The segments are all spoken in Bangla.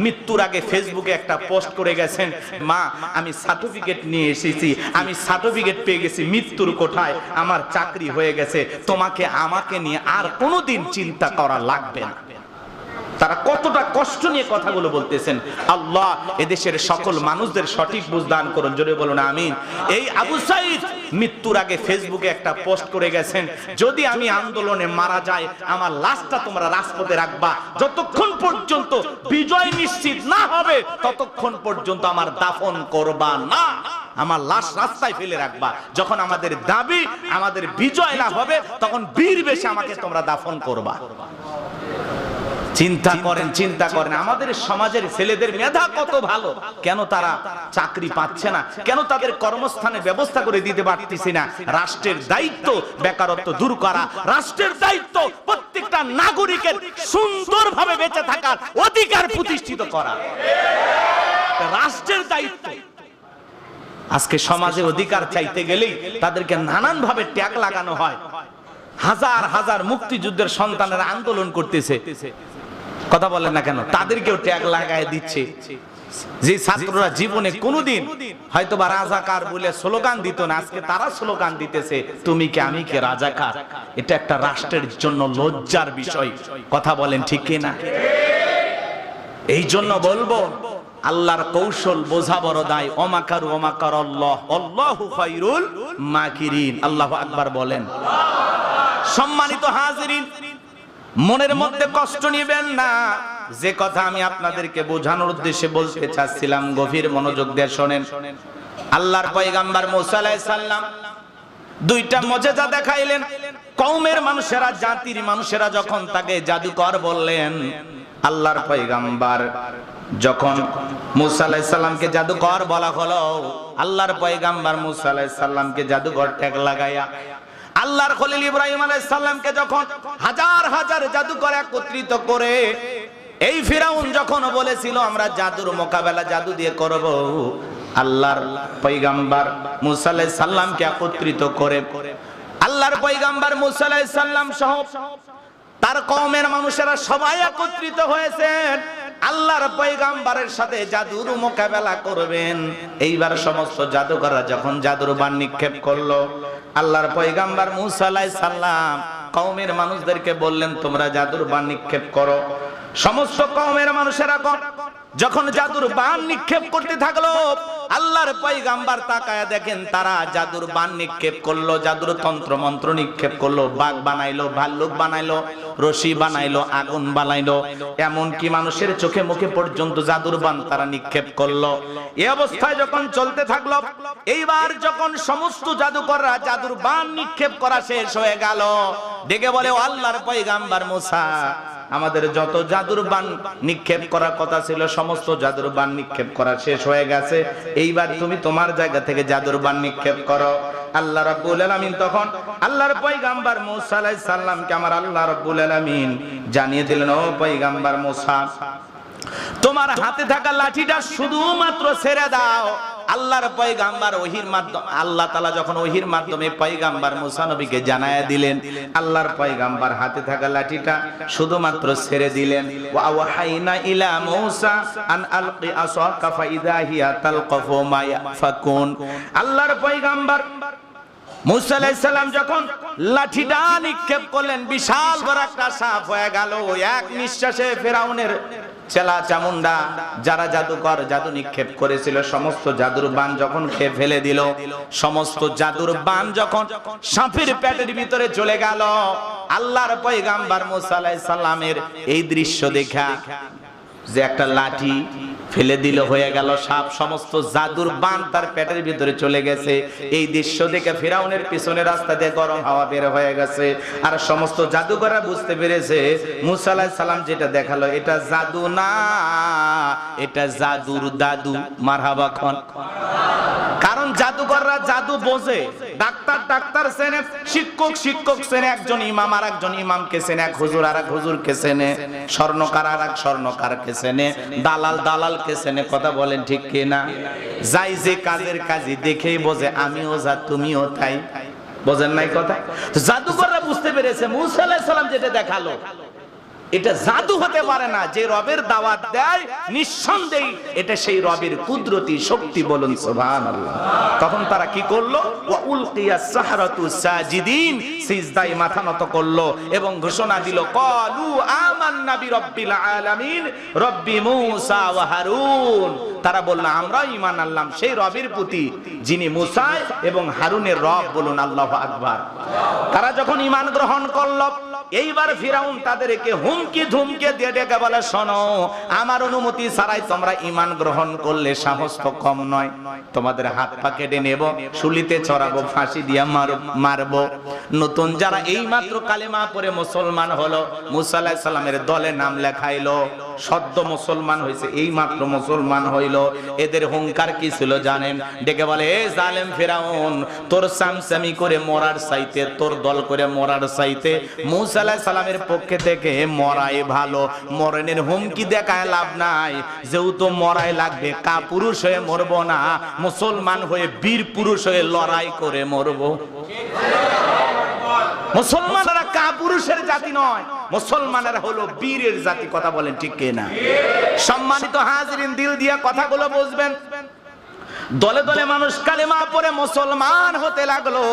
মৃত্যুর আগে ফেসবুকে একটা পোস্ট করে গেছেন, মা আমি সার্টিফিকেট নিয়ে এসেছি, আমি সার্টিফিকেট পেয়ে গেছি মৃত্যুর কোঠায়, আমার চাকরি হয়ে গেছে, তোমাকে আমাকে নিয়ে আর কোনোদিন চিন্তা করা লাগবে না। তারা কতটা কষ্ট নিয়ে কথাগুলো বলতেছেন। আল্লাহ এদেশের সকল মানুষদের সঠিক বুঝ দান করুন, জোরে বলুন আমিন। এই আবু সাঈদ মৃত্যুর আগে ফেসবুকে একটা পোস্ট করে গেছেন, যদি আমি আন্দোলনে মারা যাই আমার লাশটা তোমরা রাজপথে রাখবা, যতক্ষণ পর্যন্ত বিজয় নিশ্চিত না হবে ততক্ষণ পর্যন্ত আমার দাফন করবা না, আমার লাশ রাস্তায় ফেলে রাখবা, যখন আমাদের দাবি আমাদের বিজয় না হবে তখন বীর বেশে আমাকে তোমরা দাফন করবা। চিন্তা করেন আমাদের সমাজের ছেলেদের মেধা কত ভালো, কেন তারা চাকরি পাচ্ছে না, কেন তাদের কর্মস্থানে ব্যবস্থা করে দিতে পারতেছি না। রাষ্ট্রের দায়িত্ব বেকারত্ব দূর করা, রাষ্ট্রের দায়িত্ব প্রত্যেকটা নাগরিকের সুন্দরভাবে বেঁচে থাকার অধিকার প্রতিষ্ঠিত করা, রাষ্ট্রের দায়িত্ব। আজকে সমাজে অধিকার চাইতে গেলেই তাদেরকে নানান ভাবে ট্যাগ লাগানো হয়। হাজার হাজার মুক্তিযুদ্ধের সন্তানেরা আন্দোলন করতেছে, কথা বলেন না কেন, তাদেরকেও ট্যাগ লাগায় দিচ্ছে। যে ছাত্ররা জীবনে কোনোদিন হয়তোবা রাজাকার বলে স্লোগান দিত না, আজকে তারা স্লোগান দিতেছে তুমি কে আমি কে রাজাকার। এটা একটা রাষ্ট্রের জন্য লজ্জার বিষয়, কথা বলেন ঠিক কিনা? এই জন্য বলবো আল্লাহর কৌশল বোঝা বড় দায়। ওমাকারু ওমাকার আল্লাহ আল্লাহু খায়রুল মাকিরিন। আল্লাহু আকবার বলেন। সম্মানিত হাজিরিন, মনের মধ্যে কষ্ট নেবেন না। যে কথা আমি আপনাদেরকে বোঝানোর উদ্দেশ্যে বলতে চাচ্ছিলাম, গভীর মনোযোগ দিয়ে শুনেন। আল্লাহর পয়গম্বর মুসা আলাইহিস সালাম দুইটা মুজিজা দেখাইলেন। কওমের মানুষেরা, জাতির মানুষেরা যখন তাকে জাদুকর বললেন, আল্লাহর পয়গম্বর যখন মুসা আলাইহিস সালামকে জাদুকর বলা হলো, আল্লাহর পয়গম্বর মুসা আলাইহিস সালামকে জাদুকর ট্যাগ লাগায়া আল্লাহর খলিল ইব্রাহিম আলাইহিস সালামকে যখন হাজার হাজার জাদুকর একত্রিত করে এই ফিরাউন যখন বলেছিল আমরা জাদুর মোকাবেলা জাদু দিয়ে করব, আল্লাহর পয়গম্বর মুসা আলাইহিস সালামকে একত্রিত করে আল্লাহর পয়গম্বর মুসা আলাইহিস সালাম সহ তার কওমের মানুষেরা সবাই একত্রিত হয়েছেন আল্লাহর পয়গম্বরের সাথে জাদুর মোকাবেলা করবেন। এইবার সমস্ত জাদুকররা যখন জাদুর বাণ নিক্ষেপ করলো, আল্লাহর পয়গম্বর মুসা আলাইহিস সালাম কওমের মানুষদেরকে বললেন তোমরা জাদুর বাণ নিক্ষেপ করো। সমস্ত কওমের মানুষেরা যখন জাদুর বাণ নিক্ষেপ করতে থাকলো, আল্লাহর পয়গম্বর তাকায়া দেখেন তারা জাদুর বাণ নিক্ষেপ করলো, জাদুর তন্ত্র মন্ত্র নিক্ষেপ করলো, বাঘ বানাইলো, ভাল্লুক বানাইলো, রশি বানাইলো, আগুন বানাইলো, এমন কি মানুষের চোখে মুখে পর্যন্ত জাদুর বাণ তারা নিক্ষেপ করলো। এই অবস্থায় যখন চলতে থাকলো, এইবার যখন সমস্ত জাদুকররা জাদুর বাণ নিক্ষেপ করা শেষ হয়ে গেল, ডেকে বলে ও আল্লাহর পয়গম্বর মুসা, আমাদের যত জাদুর বাণ নিক্ষেপ করার কথা ছিল সমস্ত জাদুর বাণ নিক্ষেপ করা শেষ হয়ে গেছে, এইবার তুমি তোমার জায়গা থেকে জাদুর বাণ নিক্ষেপ করো। আল্লাহ রাব্বুল আলামিন তখন আল্লাহর পয়গম্বর মুসা আলাইহিস সালামকে আমার আল্লাহ রাব্বুল আলামিন জানিয়ে দিলেন, ও পয়গম্বর মুসা, তোমার হাতে থাকা লাঠিটা শুধুমাত্র ছেড়ে দাও। আল্লাহর পয়গম্বর ওহীর মাধ্যমে, আল্লাহ তাআলা যখন ওহীর মাধ্যমে পয়গম্বর মুসা নবীকে জানায়া দিলেন, আল্লাহর পয়গম্বর হাতে থাকা লাঠিটা শুধুমাত্র ছেড়ে দিলেন। ওয়া ওয়াহাইনা ইলা মুসা আন আলকি আসাকা ফাইদা হিয়া তালকাফু মা ইয়াফাকুন। আল্লাহর পয়গম্বর মুসা আলাইহিস সালাম যখন লাঠিটা নিক্ষেপ করলেন, বিশাল বড় একটা সাপ হয়ে গেল। এক নিঃশ্বাসে ফিরাউনের চেলা চামুন্ডা যারা জাদুকর জাদু নিক্ষেপ করেছিল সমস্ত জাদুর বাণ যখন খেয়ে ফেলে দিল, সমস্ত জাদুর বাণ যখন সাপের পেটের ভিতরে চলে গেল, আল্লাহর পয়গম্বর মুসা আলাইহিস সালামের এই দৃশ্য দেখা যে একটা লাঠি ফেলে দিল হয়ে গেল সাপ, সমস্ত জাদুর বাণ তার পেটের ভিতরে চলে গেছে। এই দৃশ্য দেখে ফিরাউনের পিছনে রাস্তা দিয়ে গরম হাওয়া বের হয়ে গেছে, আর সমস্ত জাদুকররা বুঝতে পেরেছে মুসা আলাইহিস সালাম যেটা দেখালো এটা জাদু না, এটা জাদুর দাদু। মারহাবা খান। কারণ জাদুকররা জাদু বোঝে, ডাক্তার ডাক্তার চেনে, শিক্ষক শিক্ষক চেনে, একজন ইমাম আর একজন ইমামকে চেনে, এক হুজুর আর এক হুজুরকে চেনে, স্বর্ণকার আর এক স্বর্ণকারকে চেনে, দালাল দালালকে চেনে। কথা বলেন ঠিক কিনা? যাই যে কাজের কাজই দেখেই বোঝে আমিও যা তুমিও তাই। বোঝেন নাই কথা? জাদুকররা বুঝতে পেরেছে মুসা আলাইহিস সালাম যেটা দেখালো এটা জাদু হতে পারে না। যে রবের দাওয়াত দেয় নিঃসন্দেহে এটা সেই রবের কুদরতি শক্তি, বলুন সুবহানাল্লাহ। তখন তারা কি করলো? ওয়া উলকিয়াস সাহারাতু সাজিদিন, সিজদায় মাথা নত করলো এবং ঘোষণা দিল, ক্বালু আমান্না বিরাব্বিল আলামিন রব্বি মূসা ওয়া হারুন। তারা বলল আমরা ঈমান আনলাম সেই রবের প্রতি যিনি মূসা এবং হারুনের রব, বলুন আল্লাহু আকবার। তারা যখন ঈমান গ্রহণ করলো, এইবার ফিরাউন তাদেরকে হুমকি ধুমকে দিয়ে ডেকে বলে, শোনো, আমার অনুমতি ছাড়াই তোমরা ঈমান গ্রহণ করলে সাহস তো কম নয়, তোমাদের হাত পা কেটে নেব, শুলিতে চড়াবো, ফাঁসি দিয়ে মারবো। নতুন যারা এইমাত্র কালেমা পড়ে মুসলমান হলো, মুসা আলাইহিস সালামের দলে নাম লেখাইলো, সদ্য মুসলমান হয়েছে, এইমাত্র মুসলমান হইলো, এদের হুঙ্কার কি ছিল জানেন? ডেকে বলে, এ জালেম ফিরাউন, তোর সামসামি করে মরার চাইতে, তোর দল করে মরার চাইতে মুসা আলাইহিস সালামের পক্ষে থেকে মরাই ভালো। মরণের হুমকি দেখায় লাভ নাই, যেহেতু মরাই লাগবে, কাপুরুষ হয়ে মরবো না, মুসলমান হয়ে বীর পুরুষ হয়ে লড়াই করে মরবো। মুসলমানরা কাপুরুষের জাতি নয়, মুসলমানেরা হলো বীরের জাতি। কথা বলেন ঠিক কিনা? সম্মানিত হাজিরিন, দিল দিয়া কথাগুলো বুঝবেন। দলে দলে মানুষ কালেমা পড়ে মুসলমান হতে লাগলো,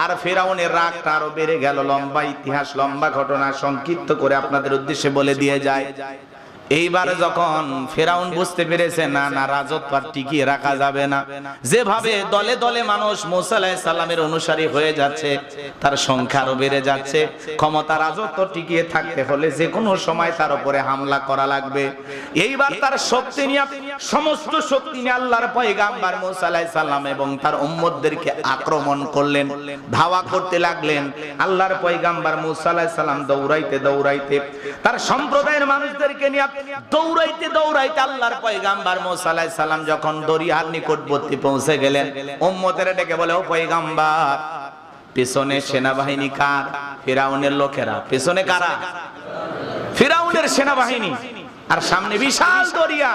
আর ফিরাউনের রাগটা আরো বেড়ে গেল। লম্বা ইতিহাস, লম্বা ঘটনা, সংক্ষিপ্ত করে আপনাদের উদ্দেশ্যে বলে দিয়ে যায়। এইবার যখন ফিরাউন বুঝতে পেরেছে না না, রাজত্ব আর টিকিয়ে রাখা যাবে না, যেভাবে দলে দলে মানুষ মুসা আলাইহিস সালামের অনুসারী হয়ে যাচ্ছে, তার সংখ্যা আরো বেড়ে যাচ্ছে, ক্ষমতা রাজত্ব টিকিয়ে থাকতে হলে যে কোনো সময় তার উপরে হামলা করা লাগবে। এইবার তার শক্তি নিয়ে, সমস্ত শক্তি নিয়ে আল্লাহর পয়গাম্বর মুসা আলাইহিস সালাম এবং তার উম্মতদেরকে আক্রমণ করলেন, ধাওয়া করতে লাগলেন। আল্লাহর পয়গাম্বর মুসা আলাইহিস সালাম দৌড়াইতে দৌড়াইতে তার সম্প্রদায়ের মানুষদেরকে নিয়ে দৌড়াইতে দৌড়াইতে আল্লাহর পয়গাম্বর মুসা আলাইহিস সালাম যখন দরিয়ার নিকটবর্তী পৌঁছে গেলেন, উম্মতেরা ডেকে বলে, ও পয়গাম্বর, পিছনে সেনাবাহিনী কার? ফিরাউনের লোকেরা। পিছনে কারা? ফিরাউনের সেনাবাহিনী, আর সামনে বিশাল দরিয়া।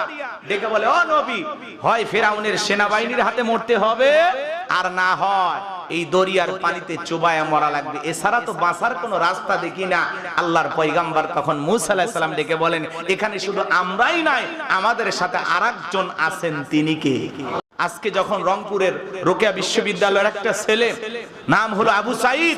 ডেকে বলে, ও নবী, হয় ফিরাউনের সেনাবাহিনীর হাতে মরতে হবে, আর না হয় এই দরিয়ার পানিতে চুবায়া মরা লাগবে, এছাড়া তো বাঁচার কোনো রাস্তা দেখি না। আল্লাহর পয়গাম্বর তখন মুসা আলাইহিস সালাম ডেকে বলেন, এখানে শুধু আমরাই নাই, আমাদের সাথে আরেকজন আছেন, তিনি কে? আজকে যখন রংপুরের রোকেয়া বিশ্ববিদ্যালয়ের একটা ছেলে, নাম হলো আবু সাঈদ,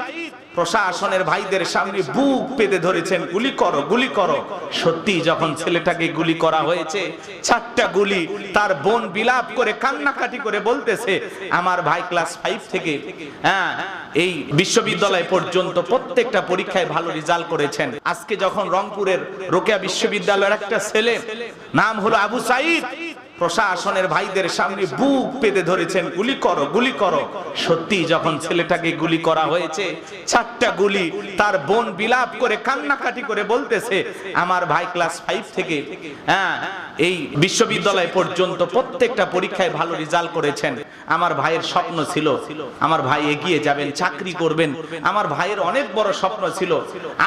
প্রশাসনের ভাইদের সামনে বুক পেতে ধরেছেন, গুলি করো, গুলি করো। সত্যি যখন ছেলেটাকে গুলি করা হয়েছে, 4টা গুলি, তার বোন বিলাপ করে কান্নাকাটি করে বলতেছে, আমার ভাই ক্লাস 5 থেকে এই বিশ্ববিদ্যালয় পর্যন্ত প্রত্যেকটা পরীক্ষায় ভালো রেজাল্ট করেছেন। আজকে যখন রংপুরের রোকেয়া বিশ্ববিদ্যালয়ের একটা ছেলে, নাম হলো আবু সাঈদ, প্রশাসনের ভাইদের সামনে বুক পেতে ধরেছেন, গুলি করো, গুলি করো। সত্যি যখন ছেলেটাকে গুলি করা হয়েছে, 4টা গুলি, তার বোন বিলাপ করে কান্নাকাটি করে বলতেছে, আমার ভাই ক্লাস 5 থেকে এই বিশ্ববিদ্যালয় পর্যন্ত প্রত্যেকটা পরীক্ষায় ভালো রেজাল্ট করেছেন। আমার ভাইয়ের স্বপ্ন ছিল আমার ভাই এগিয়ে যাবেন, চাকরি করবেন। আমার ভাইয়ের অনেক বড় স্বপ্ন ছিল।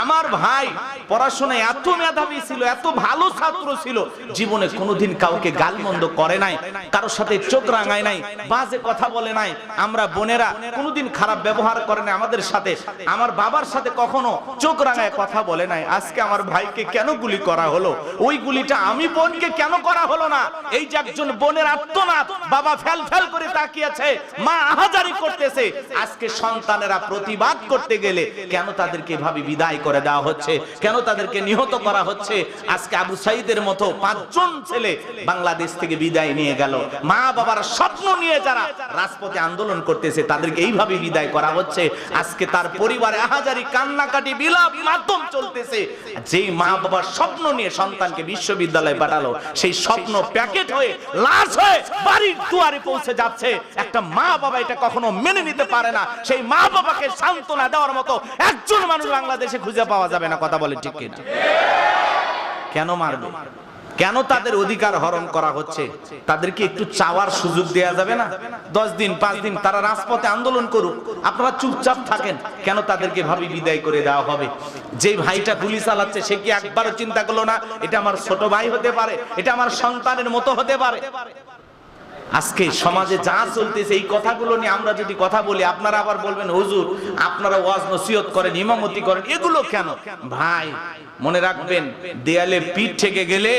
আমার ভাই পড়াশোনায় এত মেধাবী ছিল, এত ভালো ছাত্র ছিল, জীবনে কোনোদিন কাউকে গালমন্দ করে নাই, কারোর সাথে চোখ রাঙায় নাই, বাজে কথা বলে নাই। আমরা বোনেরা কোনোদিন খারাপ ব্যবহার করে নাই আমাদের সাথে। আমার বাবার সাথে কখনো চোখ রাঙায় কথা বলে নাই। আজকে আমার ভাইকে কেন গুলি করা হলো? ওই গুলিটা আমি বোনকে কেন করা হলো না? এই যে একজন বোনের আত্মনাদ, বাবা ফেল ফেল করে তাকিয়েছে, মা আহাজারি করতেছে, আজকে সন্তানেরা প্রতিবাদ করতে গেলে কেন তাদেরকে এভাবে বিদায় করে দেওয়া হচ্ছে? কেন তাদেরকে নিহত করা হচ্ছে? আজকে আবু সাঈদের মতো 5 জন ছেলে বাংলাদেশ থেকে বিদায় নিয়ে গেল। মা বাবার স্বপ্ন নিয়ে যারা রাজপথে আন্দোলন করতেছে, তাদেরকে এইভাবে বিদায় করা হচ্ছে। আজকে তার পরিবারে আহাজারি, কান্নাকাটি, বিলাপ মাধ্যম চলতেছে। যেই মা বাবার স্বপ্ন নিয়ে সন্তানকে বিশ্ববিদ্যালয়ে পাঠালো, সেই স্বপ্ন প্যাকেট হয়ে লাশ হয়ে বাড়ির দুয়ারে পৌঁছে যাচ্ছে। একটা মা বাবা এটা কখনো মেনে নিতে পারে না। সেই মা বাবাকে সান্ত্বনা দেওয়ার মতো একজন মানুষ বাংলাদেশে খুঁজে পাওয়া যাবে না। কথা বলে ঠিক কিনা? কেন মারবে? কেন তাদের অধিকার হরণ করা হচ্ছে? তাদেরকে একটু চাওয়ার সুযোগ দেয়া যাবে না? 10 দিন 5 দিন তারা রাজপথে আন্দোলন করুক, আপনারা চুপচাপ থাকেন। কেন তাদেরকে ভাবে বিদায় করে দেওয়া হবে? যে ভাইটা গুলি চালাচ্ছে, সে কি একবারও চিন্তা করলো না এটা আমার ছোট ভাই হতে পারে, এটা আমার সন্তানের মতো হতে পারে? আজকে সমাজে যা চলতেছে এই কথাগুলো নিয়ে আমরা যদি কথা বলি, আপনারা আবার বলবেন হুজুর আপনারা ওয়াজ নসিহত করেন, ইমামতি করেন, এগুলো কেন? ভাই মনে রাখবেন, দেয়ালে পিঠ থেকে গেলে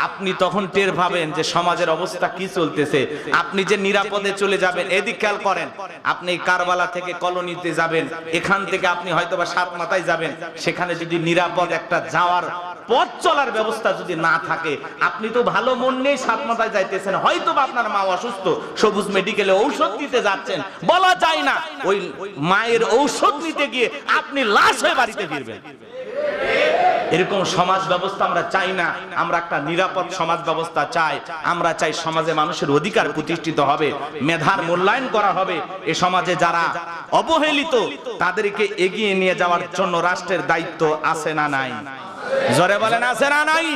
আপনি তখন টের পাবেন যে সমাজের অবস্থা কি চলতেছে। আপনি যে নিরাপদে চলে যাবেন, এদিক খেয়াল করেন। আপনি কারবালা থেকে কলোনিতে যাবেন, এখান থেকে আপনি হয়তোবা সাত মাথায় যাবেন, সেখানে যদি নিরাপদ একটা যাওয়ার পথ চলার ব্যবস্থা যদি না থাকে, আপনি তো ভালো মন নিয়ে সাত মাথায় যাইতেছেন, হয়তোবা আপনার মা অসুস্থ, সবুজ মেডিকেলে ঔষধ নিতে যাচ্ছেন, বলা যায় না ওই মায়ের ঔষধ নিতে গিয়ে আপনি লাশ হয়ে বাড়িতে ফিরবেন। এরকম সমাজ ব্যবস্থা আমরা চাই না। আমরা একটা নিরাপদ সমাজ ব্যবস্থা চাই। আমরা চাই সমাজে মানুষের অধিকার প্রতিষ্ঠিত হবে, মেধার মূল্যায়ন করা হবে। এ সমাজে যারা অবহেলিত তাদেরকে এগিয়ে নিয়ে যাওয়ার জন্য রাষ্ট্রের দায়িত্ব আছে না নাই? জোরে বলেন আছে না নাই?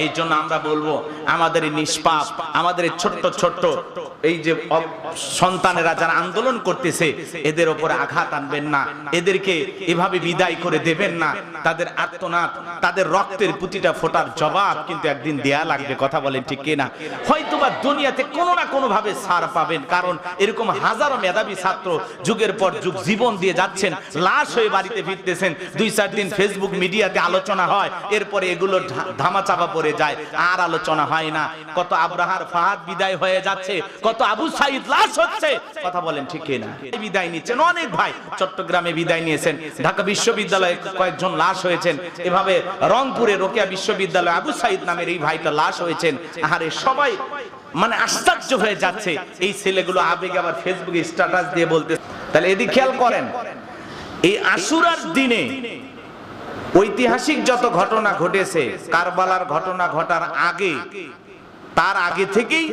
এই জন্য আমরা বলবো আমাদের এই নিষ্পাপ, আমাদের এই ছোট্ট ছোট্ট এই যে সন্তানেরা যারা আন্দোলন করতেছে, এদের উপরে আঘাত আনবেন না, এদেরকে এভাবে বিদায় করে দেবেন না। তাদের আর্তনাদ, তাদের রক্তের প্রতিটা ফোঁটার জবাব কিন্তু একদিন দেয়া লাগবে। কথা বলেন ঠিক কিনা? হয়তোবা দুনিয়াতে কোনো না কোনো ভাবে ছাড় পাবেন, কারণ এরকম হাজারো মেধাবী ছাত্র যুগের পর যুগ জীবন দিয়ে যাচ্ছেন, লাশ হয়ে বাড়িতে ফিরতেছেন। 2-4 দিন ফেসবুক মিডিয়াতে আলোচনা হয়, এরপরে এগুলো ধামাচাপা পড়ে যায়, আর আলোচনা হয় না। কত আব্রাহার ফাহাদ বিদায় হয়ে যাচ্ছে, কত আবু সাইদ লাশ হচ্ছে। কথা বলেন ঠিক কিনা? বিদায় নিচ্ছেন অনেক ভাই, চট্টগ্রামে বিদায় নিয়েছেন, ঢাকা বিশ্ববিদ্যালয়ে কয়েকজন লাশ হয়েছেন, এভাবে রংপুরে রোকেয়া বিশ্ববিদ্যালয়ে আবু সাইদ নামের এই ভাইটা লাশ হয়েছেন। আরে সবাই মানে আশ্চর্য হয়ে যাচ্ছে, এই ছেলেগুলো আবেগে আবার ফেসবুকে স্ট্যাটাস দিয়ে বলতে। তাহলে এদিক খেয়াল করেন, এই আশুরার দিনে ঐতিহাসিক যত ঘটনা ঘটেছে, কারবালার ঘটনা ঘটার আগে, তার আগে থেকেই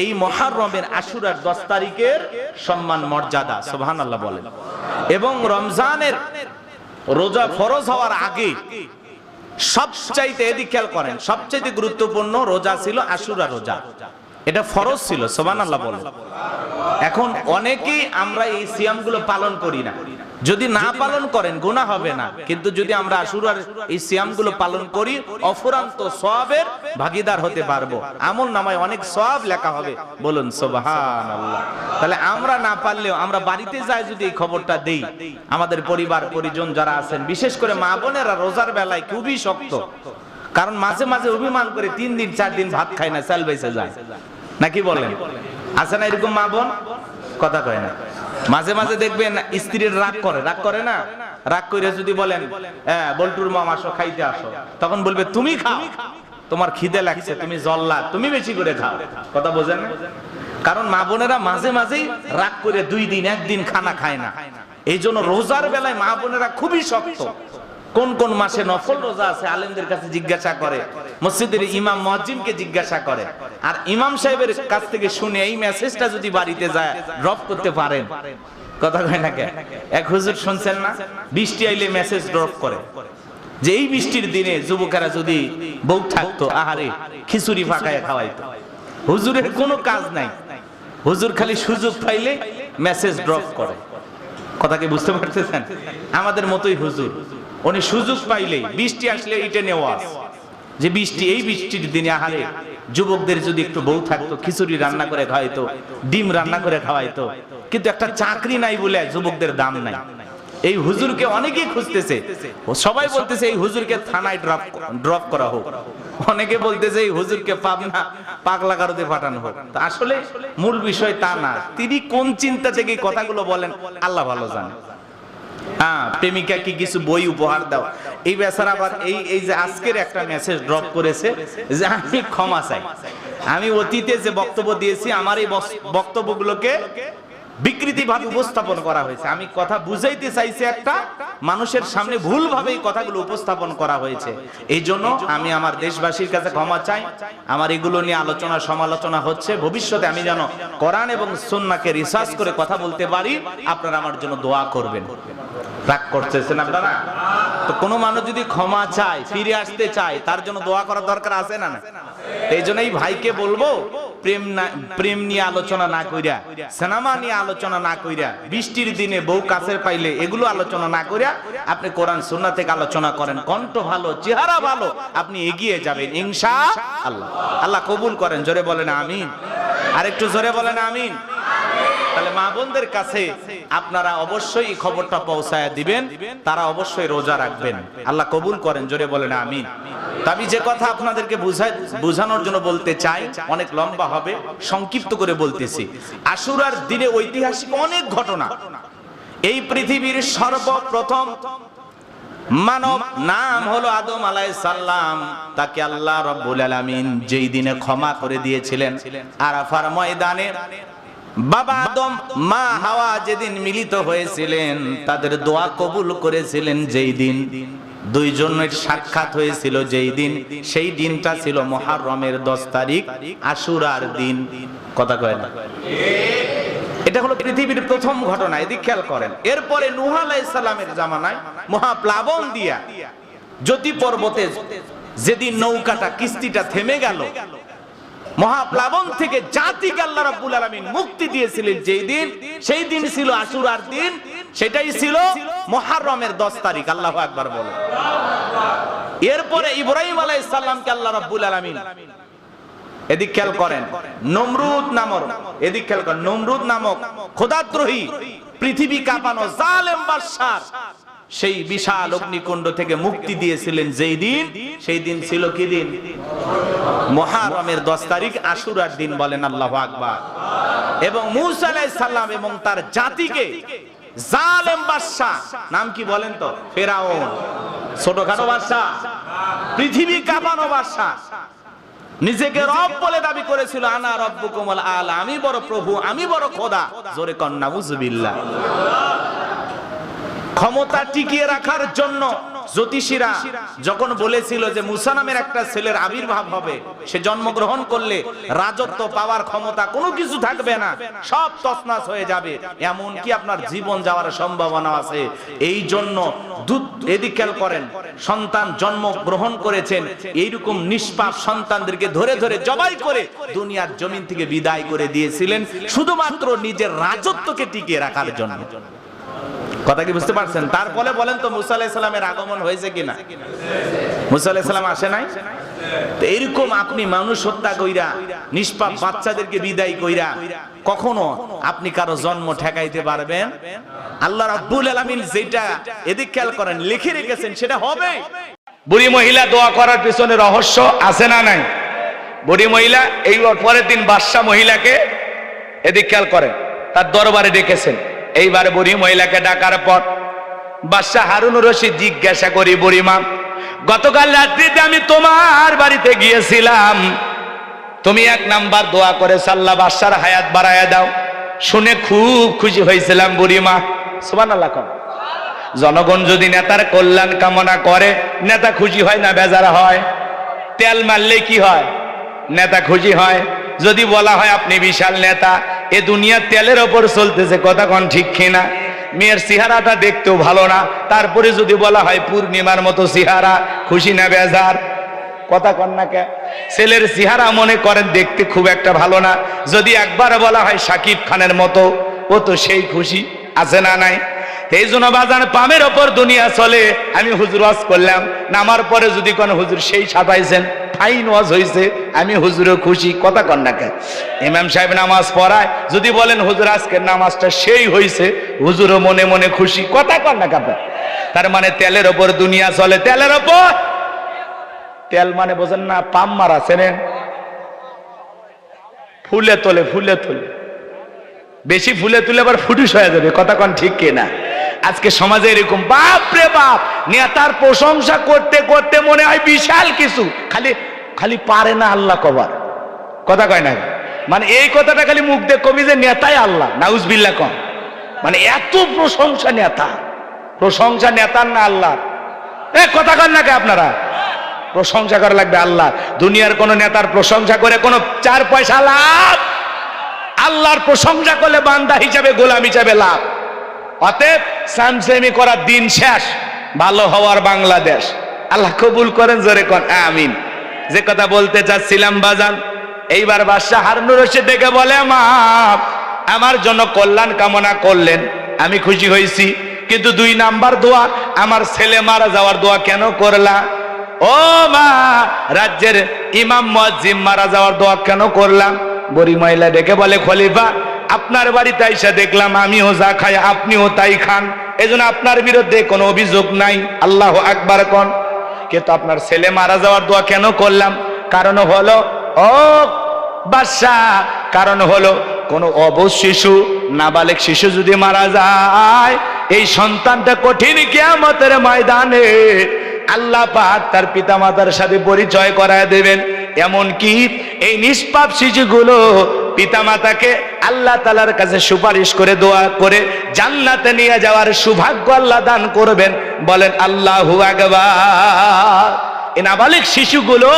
এই মুহররমের আশুরার 10 তারিখের সম্মান মর্যাদা, সুবহানাল্লাহ বলেন, এবং রমজানের রোজা ফরজ হওয়ার আগে সবচাইতে, এদিক খেয়াল করেন, সবচাইতে গুরুত্বপূর্ণ রোজা ছিল আশুরা রোজা। এটা ফরজ ছিল, সুবহানাল্লাহ বলেন। এখন অনেকেই আমরা এই সিয়ামগুলো পালন করি না। যদি না পালন করেন গুনাহ হবে না, কিন্তু যদি আমরা আশুরার এই সিয়ামগুলো পালন করি, অফুরন্ত সওয়াবের ভাগীদার হতে পারবো। আমল নামায় অনেক সওয়াব লেখা হবে, বলুন সুবহানাল্লাহ। তাহলে আমরা না পারলেও আমরা বাড়িতে যাই যদি এই খবরটা দেই, আমাদের পরিবার পরিজন যারা আছেন, বিশেষ করে মা বোনেরা রোজার বেলায় খুবই শক্ত, কারণ মাঝে মাঝে অভিমান করে 3 দিন 4 দিন ভাত খায় না, চাল বেঁচে যায়, নাকি বলেন? আছে না এরকম মা বোন? কথা কয় না। মাঝে মাঝে দেখবেন স্ত্রীর রাগ করে না, রাগ করে যদি বলেন বল্টুর মা আসো খাইতে আসো, তখন বলবে তুমি খাও, তোমার খিদে লাগছে, তুমি জল্লা, তুমি বেশি করে খাও। কথা বোঝেন না? কারণ মা বোনেরা মাঝে মাঝেই রাগ করে 2 দিন 1 দিন খানা খায় না। এই জন্য রোজার বেলায় মা বোনেরা খুবই শক্ত। কোন কোন মাসে নফল রোজা আছে আলেমদের কাছে জিজ্ঞাসা করে, মসজিদের ইমাম মুয়াজ্জিনকে জিজ্ঞাসা করে, আর ইমাম সাহেবের কাছ থেকে শুনে এই মেসেজটা যদি বাড়িতে যায় ড্রপ করতে পারেন। কথা কয় না কে? এক হুজুর শুনছেন না, বৃষ্টি আইলে মেসেজ ড্রপ করে যে এই বৃষ্টির দিনে যুবকেরা যদি বউ থাকতো, আহারে খিচুড়ি ফাঁকায় খাওয়াইতো। হুজুরের কোনো কাজ নাই, হুজুর খালি সুযোগ পাইলে মেসেজ ড্রপ করে। কথা কি বুঝতে পারতেছেন? আমাদের মতোই হুজুর, উনি সুযোগ পাইলেই বৃষ্টি আসলে এটা নেওয়া যে বৃষ্টি, এই বৃষ্টির দিনে আহারে যুবকদের যদি একটু বউ থাকতো, খিচুড়ি রান্না করে খাওয়াইতো, ডিম রান্না করে খাওয়াইতো। কিন্তু একটা চাকরি নাই বলে যুবকদের দাম নাই। এই হুজুরকে অনেকেই খুঁজতেছে, সবাই বলতেছে এই হুজুরকে থানায় ড্রপ করা হোক, অনেকে বলতেছে এই হুজুরকে পাবনা পাগলা গারদে পাঠানো হোক। আসলে মূল বিষয় তা না, তিনি কোন চিন্তা থেকে কথাগুলো বলেন আল্লাহ ভালো জানে। প্রেমিকা কি কিছু বই উপহার দাও, এই বেচারা আবার এই যে আজকের একটা মেসেজ ড্রপ করেছে যে আমি ক্ষমা চাই, আমি অতীতে যে বক্তব্য দিয়েছি আমার এই বক্তব্যগুলোকে বিকৃতি ভাবে উপস্থাপন করা হয়েছে। আমি কথা বুঝাইতে চাইছি, একটা মানুষের সামনে ভুল ভাবে এই কথাগুলো উপস্থাপন করা হয়েছে। এই জন্য আমি আমার দেশবাসীর কাছে ক্ষমা চাই। আমার এগুলো নিয়ে আলোচনা সমালোচনা হচ্ছে, ভবিষ্যতে আমি যেন কোরআন এবং সুন্নাহকে রিসার্চ করে কথা বলতে পারি। আপনারা আমার জন্য দোয়া করবেন। রাগ করতেছেন আপনারা? তো কোনো মানুষ যদি ক্ষমা চায়, ফিরে আসতে চায়, তার জন্য দোয়া করার দরকার আছে না? এই জন্য এই ভাইকে বলবো, প্রেম নিয়ে আলোচনা না কইরা, সিনেমা নিয়ে আলোচনা না কইরা, বৃষ্টির দিনে বউ কাছের পাইলে এগুলো আলোচনা না কইরা আপনি কোরআন সুন্নাহ থেকে আলোচনা করেন। কণ্ঠ ভালো, চেহারা ভালো, আপনি এগিয়ে যাবেন ইনশাআল্লাহ। আল্লাহ কবুল করেন, জোরে বলেন আমিন। আর একটু জোরে বলেন আমিন। তাহলে মা বোনদের কাছে আপনারা অবশ্যই এই খবরটা পৌঁছায় দিবেন, তারা অবশ্যই রোজা রাখবেন, আল্লাহ কবুল করেন, জোরে বলেন আমিন। আমি যে কথা আপনাদেরকে বুঝানোর জন্য বলতে চাই, অনেক লম্বা হবে, সংক্ষিপ্ত করে বলতেছি। আশুরার দিনে ঐতিহাসিক অনেক ঘটনা। এই পৃথিবীর সর্বপ্রথম মানব নাম হলো আদম আলাইহিস সালাম। তাকে আল্লাহ রাব্বুল আলামিন যেই দিনে ক্ষমা করে দিয়েছিলেন, আরাফার ময়দানে বাবা আদম মা হাওয়া যেদিন মিলিত হয়েছিলেন, তাদের দোয়া কবুল করেছিলেন যেই দিন, দুইজনের সাক্ষাৎ হয়েছিল যেই দিন, সেই দিনটা ছিল মুহররমের 10 তারিখ, আশুরার দিন। কথা কয় না? এটা হলো পৃথিবীর প্রথম ঘটনা, এদিক খেয়াল করেন। এরপরে নূহ আলাইহিস সালামের জামানায় মহাপ্লাবন দিয়া জ্যোতি পর্বতে যেদিন নৌকাটা কিস্তিটা থেমে গেল, মহাপ্লাবন থেকে জাতিকে আল্লাহ রাব্বুল আলামিন মুক্তি দিয়েছিলেন যেই দিন, সেই দিন ছিল আশুরার দিন, সেটাই ছিল মুহররমের 10 তারিখ। আল্লাহু আকবার বলেন। এরপরে ইব্রাহিম আলাইহিস সালামকে আল্লাহ রাব্বুল আলামিন, এদিক খেয়াল করেন, নমরুদ নামক, এদিক খেয়াল করেন, নমরুদ নামক খোদাদ্রোহী পৃথিবী কাঁপানো জালেম বাদশা সেই বিশাল অগ্নিকুণ্ড থেকে মুক্তি দিয়েছিলেন যেই দিন, সেই দিন ছিল কি দিন? মুহররমের 10 তারিখ, আশুরার দিন। বলেন আল্লাহু আকবার। এবং মূসা আলাইহিস সালাম এবং তার জাতিকে জালেম বাদশা, নাম কি বলেন তো? ফেরাউন। ছোটখাটো বাদশা, পৃথিবী কাঁপানো বাদশা, নিজেকে রব বলে দাবি করেছিল, আনা রব্বুকুমুল আলা, আমি বড় প্রভু, আমি বড় খোদা। জোরে কন নাউজুবিল্লাহ। ক্ষমতা টিকিয়ে রাখার জন্য জ্যোতিষীরা যখন বলেছিল যে মুসা নামের একটা ছেলের আবির্ভাব হবে, সে জন্মগ্রহণ করলে রাজত্ব পাওয়ার ক্ষমতা কোনো কিছু থাকবে না, সব তছনছ হয়ে যাবে, এমনকি আপনার জীবন যাওয়ার সম্ভাবনা আছে। এই জন্য এদিক খেয়াল করেন, সন্তান জন্ম গ্রহণ করেছেন, এইরকম নিষ্পাপ সন্তানদেরকে ধরে ধরে জবাই করে দুনিয়ার জমিন থেকে বিদায় করে দিয়েছিলেন, শুধুমাত্র নিজের রাজত্বকে টিকিয়ে রাখার জন্য। কথা কি বুঝতে পারছেন? তারপরে বলেন তো মুসা আলাইহিস সালামের আগমন হয়েছে কিনা? মুসা আলাইহিস সালাম আসে নাই? তো এরকম আপনি মানুষ হত্যা কইরা, নিষ্পাপ বাচ্চাদেরকে বিদায় কইরা কখনো আপনি কারো জন্ম ঠেকাইতে পারবেন? আল্লাহ রাব্বুল আলামিন যেটা, এদিক খেয়াল করেন, লিখে রেখেছেন সেটা হবে। বুড়ি মহিলা দোয়া করার পিছনে রহস্য আছে না নাই? বুড়ি মহিলা এই পরের দিন বাদশা মহিলাকে, এদিক খেয়াল করেন, তার দরবারে ডেকেছেন। এইবার বুড়ি মহিলাকে ডাকার পর বাদশা হারুনুর রশিদ জিজ্ঞাসা করি, বুড়িমা, গতকাল রাত্রিতে আমি তোমার বাড়িতে গিয়েছিলাম, তুমি 1 নাম্বার দোয়া করে আল্লাহ বাদশার হায়াত বাড়ায়া দাও, শুনে খুব খুশি হয়েছিলাম বুড়িমা। সুবহানাল্লাহ। জনগণ যদি নেতার কল্যাণ কামনা করে, নেতা খুশি হয় না বেজার হয়? তেল মারলে কি হয়? নেতা খুশি হয়। যদি বলা হয় আপনি বিশাল নেতা, এ দুনিয়া তেলের ওপর চলতেছে, কথা কোন ঠিক কিনা? মেয়ের চেহারাটা দেখতেও ভালো না, তারপরে যদি বলা হয় পূর্ণিমার মতো চেহারা, খুশি না বেজার? কথা কন না কে? ছেলের চেহারা মনে করেন দেখতে খুব একটা ভালো না, যদি একবার বলা হয় শাকিব খানের মতো, ও তো সেই খুশি, আছে না নাই? এই জন্য বাজান পামের ওপর দুনিয়া চলে। আমি হুজুর ওয়াজ করলাম, নামার পরে যদি কোন হুজুর সেই সাজাইছেন, ফাইন ওয়াজ হয়েছে, আমি হুজুরও খুশি, কথা কন না কে? ইমাম সাহেব নামাজ পড়ায়, যদি বলেন হুজুর আজকের নামাজটা সেই হয়েছে, হুজুরও মনে মনে খুশি, কথা কন না কে? তার মানে তেলের ওপর দুনিয়া চলে। তেলের ওপর, তেল মানে বোঝেন না? পাম মারা চেনেন? ফুলে তোলে, ফুলে তোলে, বেশি ফুলে তুলে আবার ফুটুস হয়ে যাবে, কথা কন ঠিক কিনা? আজকে সমাজে এরকম, বাপ রে বাপ, নেতার প্রশংসা করতে করতে মনে হয় বিশাল কিছু, খালি খালি পারে না আল্লাহ কবার, কথা কয় না? মানে এই কথাটা খালি মুখ দিয়ে কবি যে নেতাই আল্লাহ, নাউজুবিল্লাহ কন। মানে এত প্রশংসা নেতা, প্রশংসা নেতার না আল্লাহ? কথা কন না কে আপনারা? প্রশংসা করা লাগবে আল্লাহ। দুনিয়ার কোন নেতার প্রশংসা করে কোনো 4 পয়সা লাভ, আল্লাহর প্রশংসা করলে বান্দা হিসাবে, গোলাম হিসাবে লাভ। অতএব সামসেমি করার দিন শেষ, ভালো হওয়ার বাংলাদেশ। আল্লাহ কবুল করেন, জোরে কোন আমিন। যে কথা বলতে চাচ্ছিলাম বাজান, এইবার বাদশা হারুনুর রশিদ ডেকে বলে, মা আমার জন্য কল্যাণ কামনা করলেন, আমি খুশি হয়েছি, কিন্তু 2 নাম্বার দোয়া, আমার ছেলে মারা যাওয়ার দোয়া কেন করলা? ও মা, রাজ্যের ইমাম মুয়াজ্জিম মারা যাওয়ার দোয়া কেন করলাম? বুড়ি মহিলা ডেকে বলে, খলিফা আপনার বাড়িতে এসে দেখলাম আমিও যা খাই আপনিও তাই খান, এজন্য আপনার বিরুদ্ধে কোনো অভিযোগ নাই। আল্লাহু আকবার কোন। কিন্তু আপনার ছেলে মারা যাওয়ার দোয়া কেন করলাম? কারণ হলো, ও বাদশাহ, কারণ হলো কোন অবশ শিশু, নাবালেগ শিশু যদি মারা যায়, এই সন্তানটা কঠিন কিয়ামতের ময়দানে আল্লাহ পাক তার পিতামাতার সাথে পরিচয় করায় দেবেন। এমন কি এই নিষ্পাপ শিশুগুলো পিতামাতাকে আল্লাহ তাআলার কাছে সুপারিশ করে দোয়া করে জান্নাতে নিয়ে যাওয়ার সৌভাগ্য আল্লাহ দান করবেন। বলেন আল্লাহু আকবার। এই নাবালিগ শিশুগুলো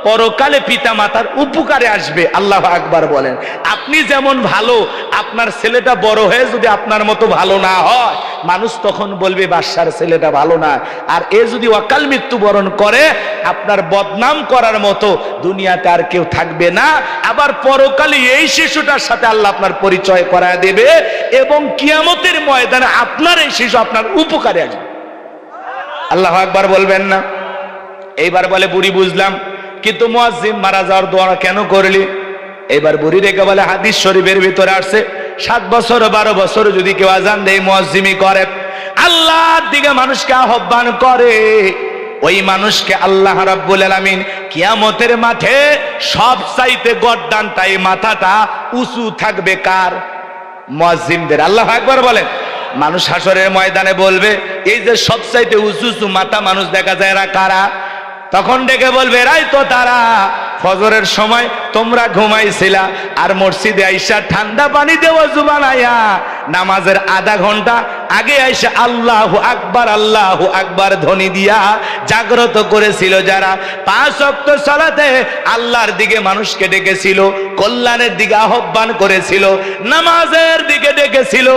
পরকালে পিতামাতার উপকারে আসবে। আল্লাহু আকবার বলেন। আপনি যেমন ভালো, আপনার ছেলেটা বড় হয়ে যদি আপনার মতো ভালো না হয়, মানুষ তখন বলবে বাদশার ছেলেটা ভালো না। আর এ যদি অকাল মৃত্যুবরণ করে, আপনার বদনাম করার মতো দুনিয়াতে আর কেউ থাকবে না। আবার পরকালে এই শিশুটার সাথে আল্লাহ আপনার পরিচয় করায় দেবে এবং কিয়ামতের ময়দানে আপনার এই শিশু আপনার উপকারে আসবে। আল্লাহু আকবার বলবেন না? এইবার বলে, বুড়ি বুঝলাম, কিন্তু মুয়াজ্জিন মারা যাওয়ার দোয়া কেন করলি? এবার বুড়ি রেখে বলে, হাদিস শরীফের ভিতরে আসছে 7 বছর 12 বছর যদি কেউ আজান দেয়, মুয়াজ্জিমি করে, আল্লাহর দিকে মানুষকে আহ্বান করে, ওই মানুষকে আল্লাহ রাব্বুল আলামিন কিয়ামতের মাঠে সবচাইতে গর্দানটাই মাথাটা উঁচু থাকবে কার? মুয়াজ্জিনদের। আল্লাহু আকবার বলেন। মানুষ হাসরের ময়দানে বলবে, এই যে সবচাইতে উঁচু উঁচু মাথা মানুষ দেখা যায়, এরা কারা? তখন ডেকে বলবে, এরাই তো তারা ফজরের সময় তোমরা ঘুমাইছিলা আর মসজিদে আইসা ঠান্ডা পানি দিয়ে ওযু বানায়া নামাজের আধা ঘন্টা আগে আইসা আল্লাহু আকবার ধ্বনি দিয়া জাগ্রত করেছিল যারা। 5 ওয়াক্ত সালাতে আল্লাহর দিকে মানুষকে ডেকেছিল, কল্যাণের দিকে আহ্বান করেছিল, নামাজের দিকে ডেকেছিল,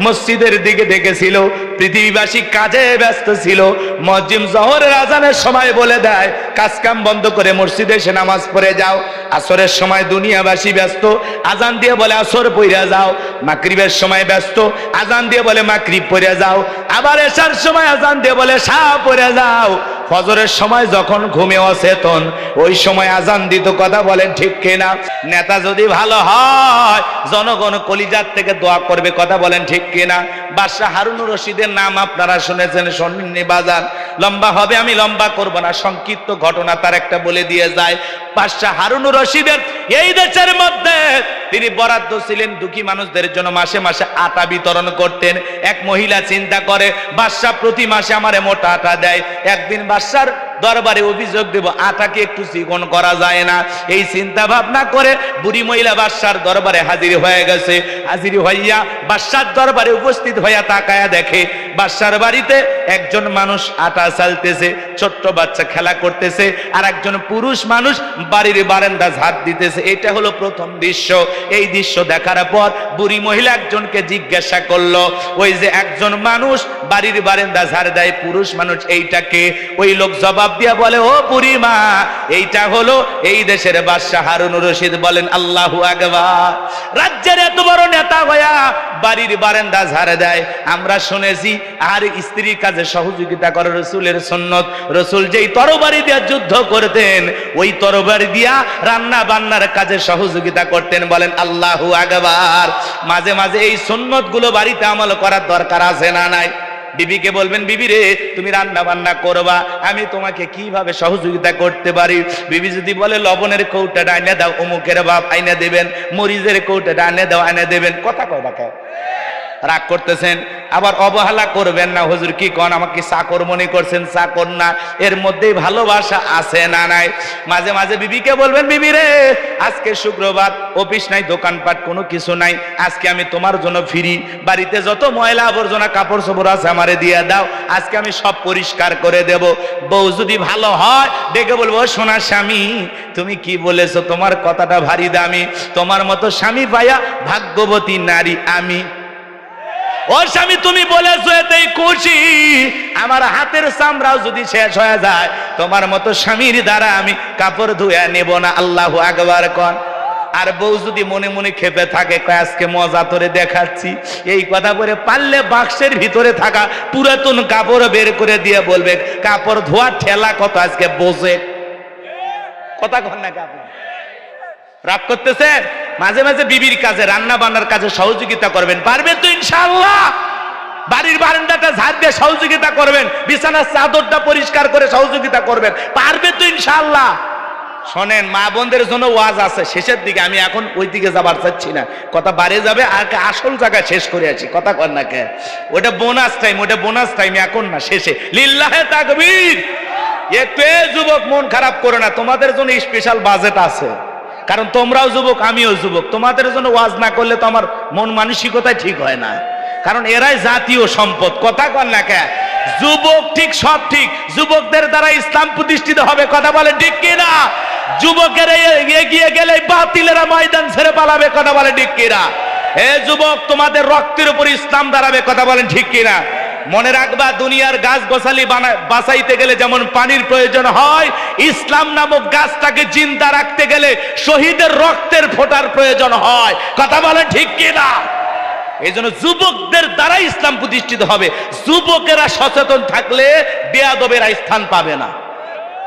মসজিদের দিকে ডেকেছিল। পৃথিবীবাসী কাজে ব্যস্ত ছিল। মুয়াজ্জিন জোহরের আজানের সময় বলে দেয়, কাজ কাম বন্ধ করে মসজিদে এসে নামাজ পড়ে যাও। আসরের সময় দুনিয়াবাসী ব্যস্ত, আজান দিয়ে বলে আসর পড়ে যাও। মাগরিবের সময় ব্যস্ত, আজান দিয়ে বলে মাগরিব পড়ে যাও। আবার এশার সময় আজান দিয়ে বলে শাহ পড়ে যাও। ফজরের সময় যখন ঘুমে অচেতন, ওই সময় আজান দিত। কথা বলেন ঠিক কিনা? নেতা যদি ভালো হয়, জনগণ কলিজার থেকে দোয়া করবে। কথা বলেন ঠিক কিনা? বাদশাহ হারুনুর রশিদের নাম আপনারা শুনেছেন, শোনেননি বাজান? লম্বা হবে, আমি লম্বা করব না, সংক্ষিপ্ত ঘটনা তার একটা বলে দিয়ে যায়। বাদশাহ হারুনুর রশিদের এই দেশের মধ্যে তিনি বরাদ্দ ছিলেন দুঃখী মানুষদের জন্য মাসে মাসে আটা বিতরণ করতেন। এক মহিলা চিন্তা করে, বাদশাহ প্রতি মাসে আমারে মোটা আটা দেয়, একদিন বাদশার দরবারে অভিযোগ দেব, আটাকে একটু চিকন করা যায় না। এই চিন্তা ভাবনা করে বুড়ি মহিলা বাদশার দরবারে হাজির হয়ে গেছে। হাজির হইয়া বাদশার দরবারে উপস্থিত হইয়া তাকায়া দেখে বাদশার বাড়িতে একজন মানুষ আটা চালতেছে, ছোট্ট বাচ্চা খেলা করতেছে, আর একজন পুরুষ মানুষ বাড়ির বারান্দা ঝাড় দিতেছে। এটা হলো প্রথম দৃশ্য। এই দৃশ্য দেখার পর বুড়ি মহিলা একজনকে জিজ্ঞাসা করলো, ওই যে একজন মানুষ বাড়ির বারান্দা ঝাড় দেয়, পুরুষ মানুষ, এইটাকে? ওই লোক জবাব দিয়া বলে, ও বুড়ি মা, এইটা হলো এই দেশের বাদশাহ হারুনুর রশিদ। বলেন আল্লাহু আকবার। রাজ্যের এত বড় নেতা হইয়া বাড়ির বারান্দা ঝাড় দেয়। আমরা শুনেছি আর স্ত্রীর কাজে সহযোগিতা করে রাসূলের সুন্নত। রাসূল যেই তরবারি দিয়ে যুদ্ধ করতেন, ওই তরবারি দিয়া রান্না বান্নার কাজে সহযোগিতা করতেন। বলেন আল্লাহু আকবার। মাঝে মাঝে এই সুন্নত গুলো বাড়িতে আমল করার দরকার আছে না নাই? বিবিকে বলবেন, বিবি রে, তুমি রান্না বান্না করবা, আমি তোমাকে কিভাবে সহযোগিতা করতে পারি? বিবি যদি বলে লবণের কৌটাটা আইনে দাও, অমুকের বাপ আইনে দেবেন, মরিচের কৌটাটা আইনে দাও, আইনে দেবেন। কথা কয় বাকা? রাগ করতেছেন? আবার অবহেলা করবেন না, হুজুর কি কোন, আমাকে চাকর মনে করছেন? চাকর না, এর মধ্যেই ভালোবাসা আছে না নাই? মাঝে মাঝে বিবিকে বলবেন, বিবি রে, আজকে শুক্রবার, অফিস নাই, দোকানপাট কোনো কিছু নাই, আজকে আমি তোমার জন্য ফ্রি, বাড়িতে যত ময়লা আবর্জনা কাপড় চোপড় আছে আমারে দিয়ে দাও, আজকে আমি সব পরিষ্কার করে দেব। বউ যদি ভালো হয় ডেকে বলবো, সোনার স্বামী, তুমি কি বলেছো, তোমার কথাটা ভারী দামি, তোমার মতো স্বামী পাইয়া ভাগ্যবতী নারী আমি। ও স্বামী, তুমি বলেছো এতেই খুশি, আমার হাতের চামড়াও যদি শেষ হয়ে যায়, তোমার মতো স্বামীর দ্বারা আমি কাপড় ধুয়ে নেব না। আল্লাহু আকবার কোন। আর বউ যদি মনে মনে খেপে থাকে, আজকে মজা তোরে দেখাচ্ছি, এই কথা বলে পারলে বাক্সের ভিতরে থাকা পুরাতন কাপড় বের করে দিয়ে বলবে, কাপড় ধোয়া ঠেলা কত আজকে বোঝে। কথা কন না? রাগ করতেছেন? মাঝে মাঝে বিবির কাজে, রান্না বান্নার কাজে সহযোগিতা করবেন, পারবেন তো ইনশাআল্লাহ? বাড়ির বারান্দাটা ঝাড় দিয়ে সহযোগিতা করবেন, বিছানার চাদরটা পরিষ্কার করে সহযোগিতা করবেন, পারবে তো ইনশাআল্লাহ? শোনেন, মা বোনদের জন্য ওয়াজ আছে শেষের দিকে, আমি এখন ওই দিকে যাবার চাচ্ছি না, কথা বাড়ে যাবে, আর আসল জায়গায় শেষ করে আছি, কথা কর না কে? ওটা বোনাস টাইম, ওটা বোনাস টাইম, এখন না, শেষে। লিল্লাহে তাকবীর। একটু যুবক মন খারাপ করো না, তোমাদের জন্য স্পেশাল বাজেট আছে, কারণ তোমরাও যুবক, আমিও যুবক, তোমাদের জন্য ওয়াজ না করলে তো আমার মন মানসিকতাই ঠিক হয় না, কারণ এরাই জাতীয় সম্পদ, কথা কর না কে? যুবক ঠিক, সব ঠিক, যুবকদের দ্বারা ইসলাম প্রতিষ্ঠিত হবে, কথা বলে ঠিক কিনা? যুবকেরা এগিয়ে গেলে বাতিলেরা ময়দান ছেড়ে পালাবে, কথা বলে ঠিক কিনা? হে যুবক, তোমাদের রক্তের উপর ইসলাম দাঁড়াবে, কথা বলেন ঠিক কিনা? মনে রাখবা, দুনিয়ার গাছ গোছালি বাঁচাইতে গেলে যেমন পানির প্রয়োজন হয়, ইসলাম নামক গাছটাকে জিন্দা রাখতে গেলে শহীদের রক্তের ফোঁটার প্রয়োজন হয়, কথা বলেন ঠিক কিনা? এই জন্য যুবকদের দ্বারা ইসলাম প্রতিষ্ঠিত হবে। যুবকেরা সচেতন থাকলে বেয়াদবেরা স্থান পাবে না,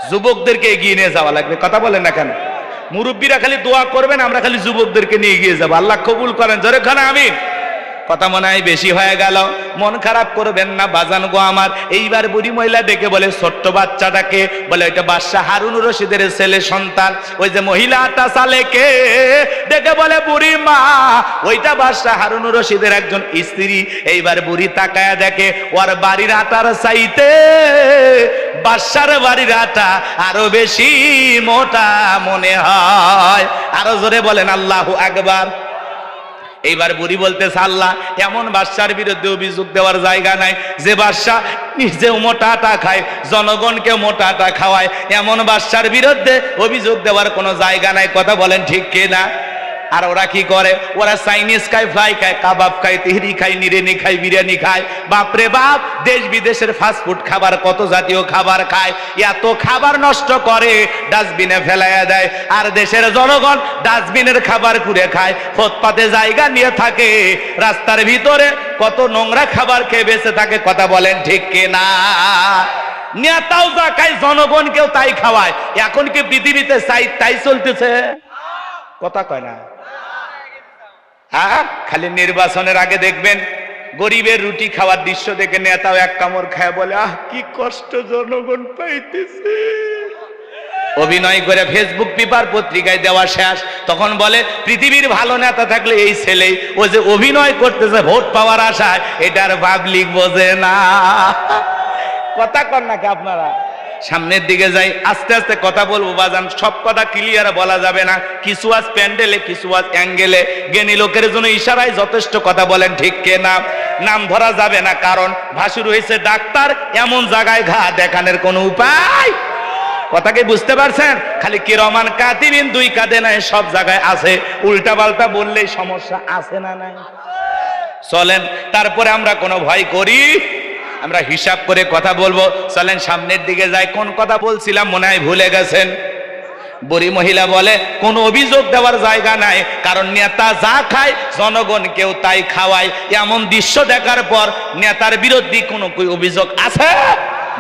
যুবকদেরকে এগিয়ে নিয়ে যাওয়া লাগবে, কথা বলেন না কেন? মুরব্বীরা খালি দোয়া করবেন, আমরা খালি যুবকদেরকে নিয়ে এগিয়ে যাবো, আল্লাহ কবুল করেন, জোরে খানা আমিন। কথা মনে হয় বেশি হয়ে গেল, মন খারাপ করবেন না বাজান গো আমার। এইবার বুড়ি মহিলা ডেকে বলে ছোট্ট বাচ্চাটাকে, বলে ওইটা বাদশা হারুনুর রশিদের ছেলে সন্তান, ওই যে মহিলাটা সালেকে ডেকে বলে বুড়ি মা, ওইটা বাদশা হারুনুর রশিদের একজন স্ত্রী। এইবার বুড়ি তাকায়া দেখে ওর বাড়ির আটার চাইতে বাদশার বাড়ির আটা আরো বেশি মোটা মনে হয়। আরো জোরে বলেন আল্লাহু আকবার। এইবার বুড়ি বলতেছে, আল্লাহ, এমন বাদশার বিরুদ্ধে অভিযোগ দেওয়ার জায়গা নাই, যে বাদশা নিজেও মোটা আটা খায়, জনগণকে মোটা আটা খাওয়ায়, এমন বাদশার বিরুদ্ধে অভিযোগ দেওয়ার কোনো জায়গা নাই, কথা বলেন ঠিক কিনা? আর ওরা কি করে? ওরা চাইনিজ খায়, ফ্রাই খায়, কাবাব খায়, তেহরি খায়, নিরেনি খায়, বিরিয়ানি খায়, বাপরে বাপ, দেশ বিদেশের ফাস্টফুড খাবার, কত জাতীয় খাবার খায়, এত খাবার নষ্ট করে, ডাস্টবিনে ফেলাইয়া দেয়, আর দেশের জনগণ ডাস্টবিনের খাবার কুড়ে খায়, ফুটপাতে জায়গা নিয়ে থাকে, রাস্তার ভিতরে কত নোংরা খাবার খেয়ে বেঁচে থাকে, কথা বলেন ঠিক কিনা? নেতাও যা খায়, জনগণকেও তাই খাওয়ায়। এখন কি পৃথিবীতে তাই চলতেছে? কথা কয় না? খালি নির্বাচনের আগে দেখবেন গরিবের রুটি খাওয়ার দৃশ্য দেখে নেতাও এক কামড় খায়, বলে আহ কি কষ্ট জনগণ পাইতেছে। অভিনয় করে ফেসবুক পেপার পত্রিকায় দেওয়া শেষ, তখন বলে পৃথিবীর ভালো নেতা থাকলে এই ছেলেই, ও যে অভিনয় করতেছে ভোট পাওয়ার আশায়, এটার পাবলিক বোঝে না। কথা কন নাকি আপনারা? সামনের দিকে যাই, আস্তে আস্তে কথা বলবো বাজান, সব কথা ক্লিয়ার বলা যাবে না, কিছু আজ প্যান্ডেলে, কিছু আজ অ্যাঙ্গেলে, জ্ঞানী লোকের জন্য ইশারায় যথেষ্ট, কথা বলেন ঠিক কিনা? নাম ধরা যাবে না, কারণ ভাসুর হয়েছে ডাক্তার, এমন জায়গায় ঘা দেখানোর কোনো উপায়, কথাকে বুঝতে পারছেন? খালি কিরমান কাতিবিন দুই কাঁধে নাই, সব জায়গায় আছে, উল্টা পাল্টা বললেই সমস্যা, আছে না নাই? চলেন, তারপরে আমরা কোনো ভয় করি? আমরা হিসাব করে কথা বলবো, চলেন সামনের দিকে যাই। কোন কথা বলছিলাম মনে হয় ভুলে গেছেন। বুড়ি মহিলা বলে কোনো অভিযোগ দেওয়ার জায়গা নাই, কারণ নেতা যা খায় জনগণ কেউ তাই খাওয়ায়, এমন দৃশ্য দেখার পর নেতার বিরুদ্ধে কোনো অভিযোগ আছে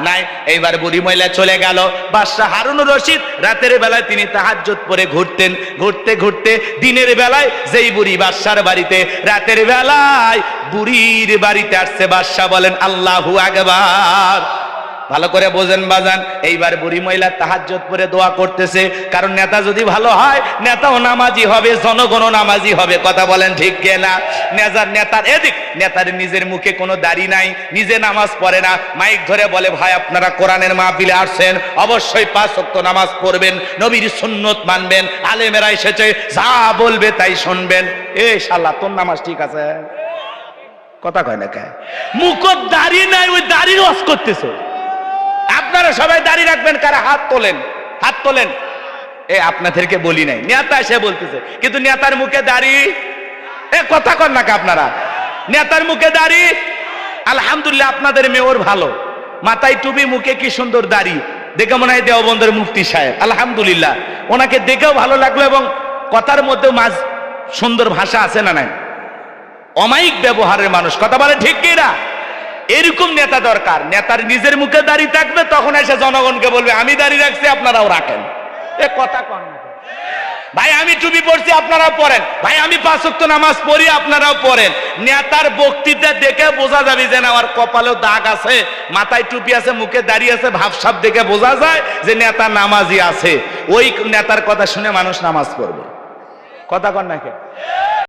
নাই। এইবার বুড়ি মহিলা চলে গেল। বাদশাহ হারুনুর রশিদ রাতের বেলায় তিনি তাহাজ্জুদ পড়ে ঘুরতেন, ঘুরতে ঘুরতে দিনের বেলায় যেই বুড়ি বাদশার বাড়িতে, রাতের বেলায় বুড়ির বাড়িতে আসছে। বাদশাহ বলেন আল্লাহু আকবার। ভালো করে বোঝেন বাজান। এইবার বুড়ি মহিলা তাহাজ্জুদ পড়ে দোয়া করতেছে, কারণ নেতা যদি ভালো হয়, নেতাও নামাজি হবে, জনগণও নামাজি হবে, কথা বলেন ঠিক কিনা? নেতার এদিক, নেতার নিজের মুখে কোনো দাড়ি নাই, নিজে নামাজ পড়ে না, মাইক ধরে বলে ভাই আপনারা কোরআনের মাহফিলে আসছেন, অবশ্যই 5 ওয়াক্ত নামাজ পড়বেন, নবীর সুন্নত মানবেন, আলেমেরা এসেছে যা বলবে তাই শুনবেন। এ শালা তোর নামাজ ঠিক আছে? কথা কয় না কে? মুখত দাড়ি নাই, ওই দাড়ির ওয়াজ করতেছে। আপনারা সবাই দাঁড়িয়ে রাখবেন, কারা হাত তোলেন, হাত তোলেন। এ আপনাদেরকে বলি নাই, নেতা এসে বলতেছে, কিন্তু নেতার মুখে দাড়ি, এ কথা কন নাকি আপনারা? নেতার মুখে দাড়ি, আলহামদুলিল্লাহ আপনাদের মেয়র ভালো, মাথায় টুপি, মুখে কি সুন্দর দাড়ি, দেখে মনে হয় দেওবন্দের মুফতি সাহেব, আলহামদুলিল্লাহ। ওনাকে দেখেও ভালো লাগলো, এবং কথার মধ্যেও মাঝ সুন্দর ভাষা আছে না নাই, অমায়িক ব্যবহারের মানুষ, কথা বলে ঠিক কিনা? এরকম নেতা দরকার। নেতার নিজের মুখে দাড়ি থাকবে, তখন এসে জনগণকে বলবে আমি দাড়ি রাখছি আপনারাও রাখেন। এ কথা কন না। ভাই আমি টুপি পড়ছি আপনারাও পড়েন, ভাই আমি 5 ওয়াক্ত নামাজ পড়ি আপনারাও পড়েন। নেতার বক্তৃতা দেখে বোঝা যাবে যে না ওর কপালেও দাগ আছে, মাথায় টুপি আছে, মুখে দাড়ি আছে, ভাবসাব দেখে বোঝা যায় যে নেতা নামাজি আছে। ওই নেতার কথা শুনে মানুষ নামাজ পড়বে। কথা কন নাকি?